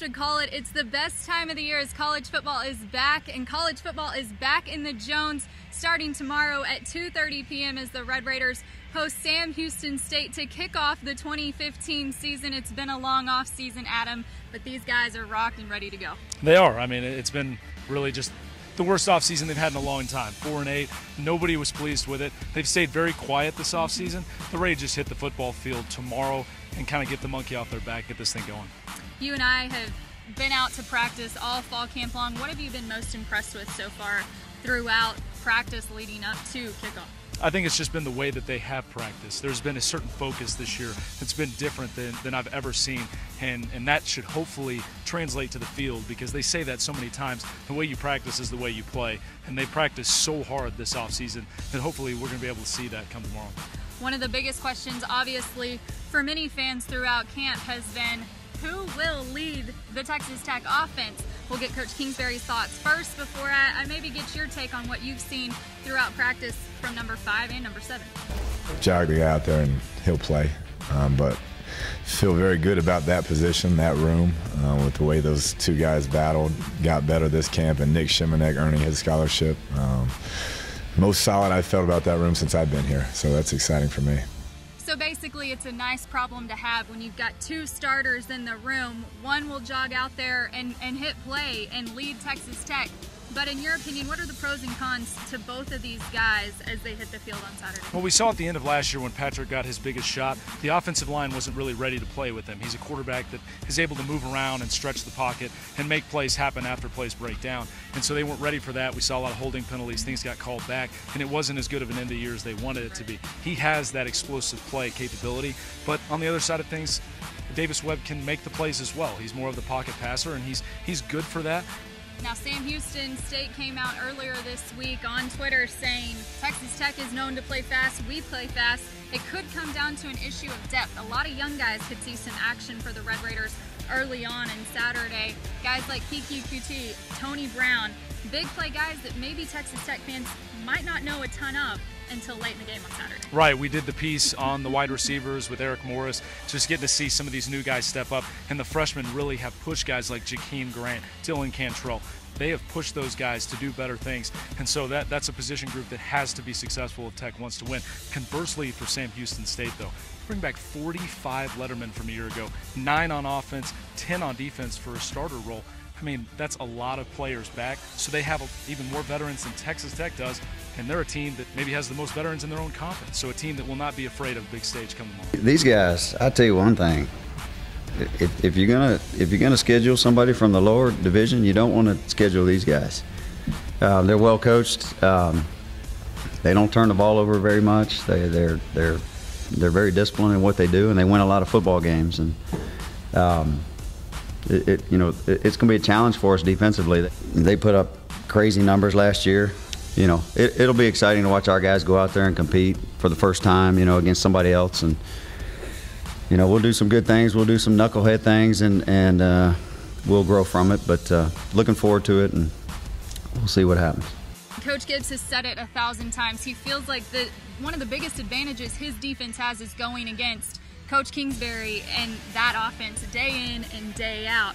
would call it. It's the best time of the year as college football is back, and college football is back in the Jones starting tomorrow at 2:30 p.m. as the Red Raiders host Sam Houston State to kick off the 2015 season. It's been a long off season, Adam, but these guys are rocked and ready to go. They are. I mean, it's been really just the worst offseason they've had in a long time. 4-8. Nobody was pleased with it. They've stayed very quiet this offseason. They're ready to just hit the football field tomorrow and kind of get the monkey off their back, get this thing going. You and I have been out to practice all fall camp long. What have you been most impressed with so far throughout practice leading up to kickoff? I think it's just been the way that they have practiced. There's been a certain focus this year that's been different than I've ever seen, and that should hopefully translate to the field, because they say that so many times, the way you practice is the way you play, and they practice so hard this offseason that hopefully we're going to be able to see that come tomorrow. One of the biggest questions, obviously, for many fans throughout camp has been, who will lead the Texas Tech offense? We'll get Coach Kingsbury's thoughts first before I maybe get your take on what you've seen throughout practice from number 5 and number 7. Jog the guy out there and he'll play, but feel very good about that position, that room, with the way those two guys battled, got better this camp, and Nick Shimanek earning his scholarship. Most solid I've felt about that room since I've been here, so that's exciting for me. So basically it's a nice problem to have when you've got 2 starters in the room. One will jog out there and hit play and lead Texas Tech. But in your opinion, what are the pros and cons to both of these guys as they hit the field on Saturday? Well, we saw at the end of last year when Patrick got his biggest shot, the offensive line wasn't really ready to play with him. He's a quarterback that is able to move around and stretch the pocket and make plays happen after plays break down. And so they weren't ready for that. We saw a lot of holding penalties. Things got called back, and it wasn't as good of an end of year as they wanted it to be. He has that explosive play capability, but on the other side of things, Davis Webb can make the plays as well. He's more of the pocket passer, and he's good for that. Now, Sam Houston State came out earlier this week on Twitter saying Texas Tech is known to play fast, we play fast. It could come down to an issue of depth. A lot of young guys could see some action for the Red Raiders early on in Saturday. Guys like Kiki Kuti, Tony Brown, big play guys that maybe Texas Tech fans might not know a ton of until late in the game on Saturday. Right, we did the piece on the wide receivers with Eric Morris, just getting to see some of these new guys step up, and the freshmen really have pushed guys like Jakeem Grant, Dylan Cantrell. They have pushed those guys to do better things, and so that's a position group that has to be successful if Tech wants to win. Conversely, for Sam Houston State, though, bring back 45 lettermen from a year ago, 9 on offense, 10 on defense for a starter role. I mean, that's a lot of players back, so they have even more veterans than Texas Tech does, and they're a team that maybe has the most veterans in their own conference, so a team that will not be afraid of a big stage coming along. These guys, I tell you one thing, if you're gonna schedule somebody from the lower division, you don't want to schedule these guys. They're well coached. They don't turn the ball over very much. They're very disciplined in what they do, and they win a lot of football games. And it's going to be a challenge for us defensively. They put up crazy numbers last year. It'll be exciting to watch our guys go out there and compete for the first time, against somebody else. And we'll do some good things. We'll do some knucklehead things, and we'll grow from it. But looking forward to it, and we'll see what happens. Coach Gibbs has said it 1,000 times. He feels like one of the biggest advantages his defense has is going against Coach Kingsbury and that offense day in and day out.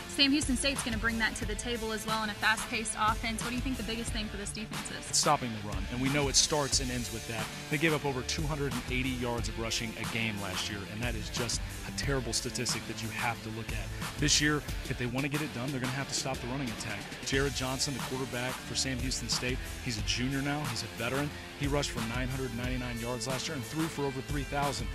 Sam Houston State's going to bring that to the table as well in a fast-paced offense. What do you think the biggest thing for this defense is? It's stopping the run, and we know it starts and ends with that. They gave up over 280 yards of rushing a game last year, and that is just a terrible statistic that you have to look at. This year, if they want to get it done, they're going to have to stop the running attack. Jared Johnson, the quarterback for Sam Houston State, he's a junior now. He's a veteran. He rushed for 999 yards last year and threw for over 3,000.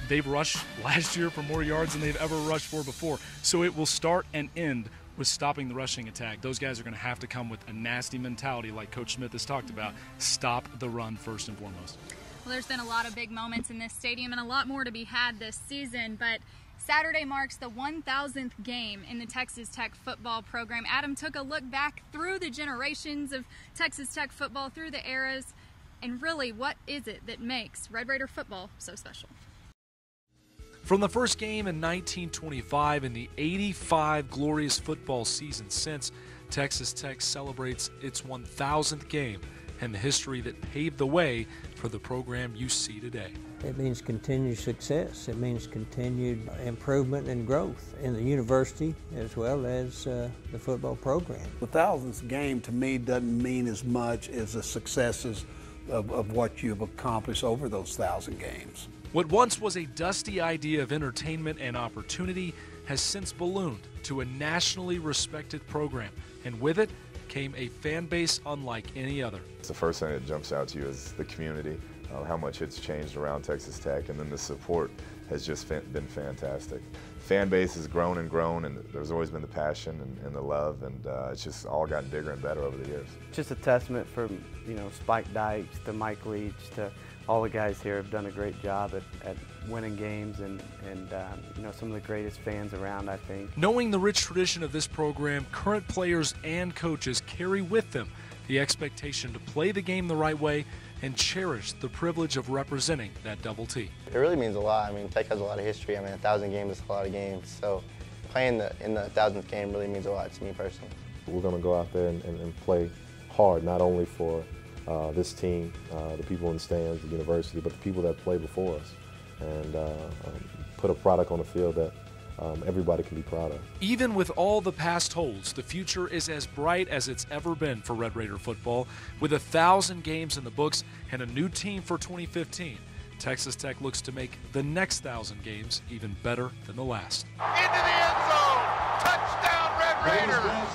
They've rushed last year for more yards than they've ever rushed for before. So it will start and end with stopping the rushing attack. Those guys are going to have to come with a nasty mentality like Coach Smith has talked about. Stop the run first and foremost. Well, there's been a lot of big moments in this stadium and a lot more to be had this season, but Saturday marks the 1,000th game in the Texas Tech football program. Adam took a look back through the generations of Texas Tech football, through the eras, and really, what is it that makes Red Raider football so special? From the first game in 1925 and the 85 glorious football seasons since, Texas Tech celebrates its 1,000th game and the history that paved the way for the program you see today. It means continued success. It means continued improvement and growth in the university as well as the football program. The 1000th game to me doesn't mean as much as the successes of what you've accomplished over those 1,000 games. What once was a dusty idea of entertainment and opportunity has since ballooned to a nationally respected program, and with it came a fan base unlike any other. The first thing that jumps out to you is the community, how much it's changed around Texas Tech, and then the support has just been fantastic. Fan base has grown and grown, and there's always been the passion and the love, and it's just all gotten bigger and better over the years. Just a testament from, Spike Dykes to Mike Leach to all the guys here have done a great job at winning games and some of the greatest fans around, I think. Knowing the rich tradition of this program, current players and coaches carry with them the expectation to play the game the right way and cherish the privilege of representing that double T. It really means a lot. I mean, Tech has a lot of history. 1,000 games is a lot of games. So playing in the 1000th game really means a lot to me personally. We're going to go out there and play hard, not only for this team, the people in the stands, the university, but the people that play before us, and put a product on the field that everybody can be proud of. Even with all the past holds, the future is as bright as it's ever been for Red Raider football. With 1,000 games in the books and a new team for 2015, Texas Tech looks to make the next 1,000 games even better than the last. Into the end zone! Touchdown, Red Raiders!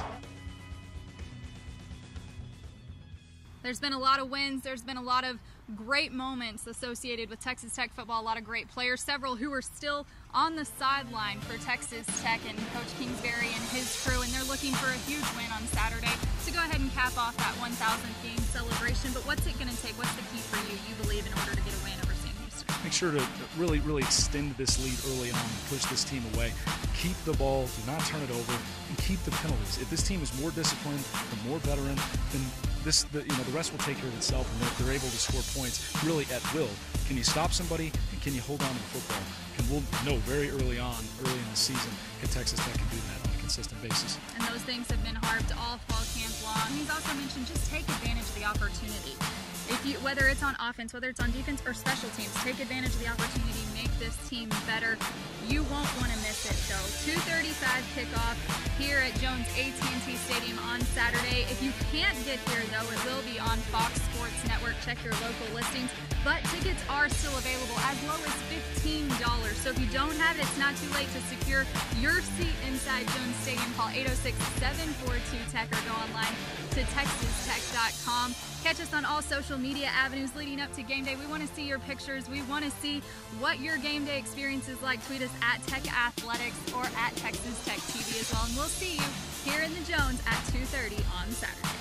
There's been a lot of wins. There's been a lot of great moments associated with Texas Tech football, a lot of great players, several who are still on the sideline for Texas Tech and Coach Kingsbury and his crew, and they're looking for a huge win on Saturday to go ahead and cap off that 1,000th game celebration. But what's it going to take? What's the key for you believe, in order to get a win over Sam Houston? Make sure to really extend this lead early on and push this team away. Keep the ball, do not turn it over, and keep the penalties. If this team is more disciplined and more veteran, then the rest will take care of itself, and they're able to score points really at will. Can you stop somebody, and can you hold on to the football? And we'll know very early in the season, if Texas Tech can do that on a consistent basis. And those things have been harped all fall camp long. He's also mentioned just take advantage of the opportunity. Whether it's on offense, whether it's on defense or special teams, take advantage of the opportunity, make this team better. You won't want to miss it, though. 2:35 kickoff here at Jones AT&T Stadium on Saturday. If you can't get here, though, it will be on Fox Sports Network. Check your local listings. But tickets are still available as low as $15. So if you don't have it, it's not too late to secure your seat inside Jones Stadium. Call 806-742-TECH or go online to TexasTech.com. Catch us on all social media avenues leading up to game day. We want to see your pictures. We want to see what your game day experience is like. Tweet us at Tech Athletics or at Texas Tech TV as well. And we'll see you here in the Jones at 2:30 on Saturday.